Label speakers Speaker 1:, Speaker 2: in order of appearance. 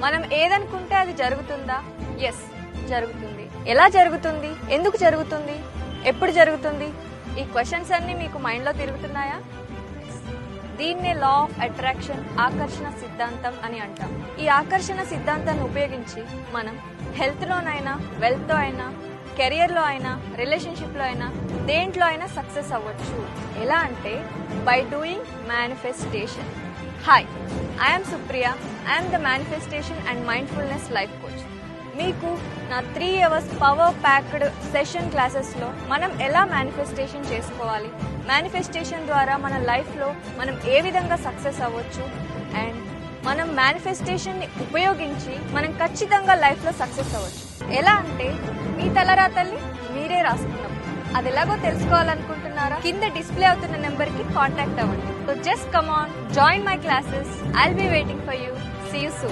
Speaker 1: మనం ఏదనుకుంటే అది జరుగుతుందా? ఎస్, జరుగుతుంది. ఎలా జరుగుతుంది? ఎందుకు జరుగుతుంది? ఎప్పుడు జరుగుతుంది? ఈ క్వశ్చన్స్ అన్ని మీకు మైండ్ లో తిరుగుతున్నాయా? దీన్నే లా ఆఫ్ అట్రాక్షన్, ఆకర్షణ సిద్ధాంతం అని అంటాం. ఈ ఆకర్షణ సిద్ధాంతాన్ని ఉపయోగించి మనం హెల్త్ లోనైనా, వెల్త్ లో అయినా, కెరియర్ లో అయినా, రిలేషన్షిప్ లో అయినా, దేంట్లో అయినా సక్సెస్ అవ్వచ్చు. ఎలా అంటే by doing manifestation. Hi, I'm Supriya. I'm the manifestation and mindfulness life coach. మీకు నా 3 hours పవర్ ప్యాక్డ్ సెషన్ క్లాసెస్లో మనం ఎలా మేనిఫెస్టేషన్ చేసుకోవాలి, మేనిఫెస్టేషన్ ద్వారా మన లైఫ్లో మనం ఏ విధంగా సక్సెస్ అవ్వచ్చు, అండ్ మనం మేనిఫెస్టేషన్ని ఉపయోగించి మనం ఖచ్చితంగా లైఫ్లో సక్సెస్ అవ్వచ్చు. ఎలా అంటే మీ తలరాతల్ని మీరే రాసుకున్నాం. అది ఎలాగో తెలుసుకోవాలనుకుంటున్నారా? కింద డిస్ప్లే అవుతున్న నెంబర్కి కాంటాక్ట్ అవ్వండి. So just come on, join my classes. I'll be waiting for you. See you soon.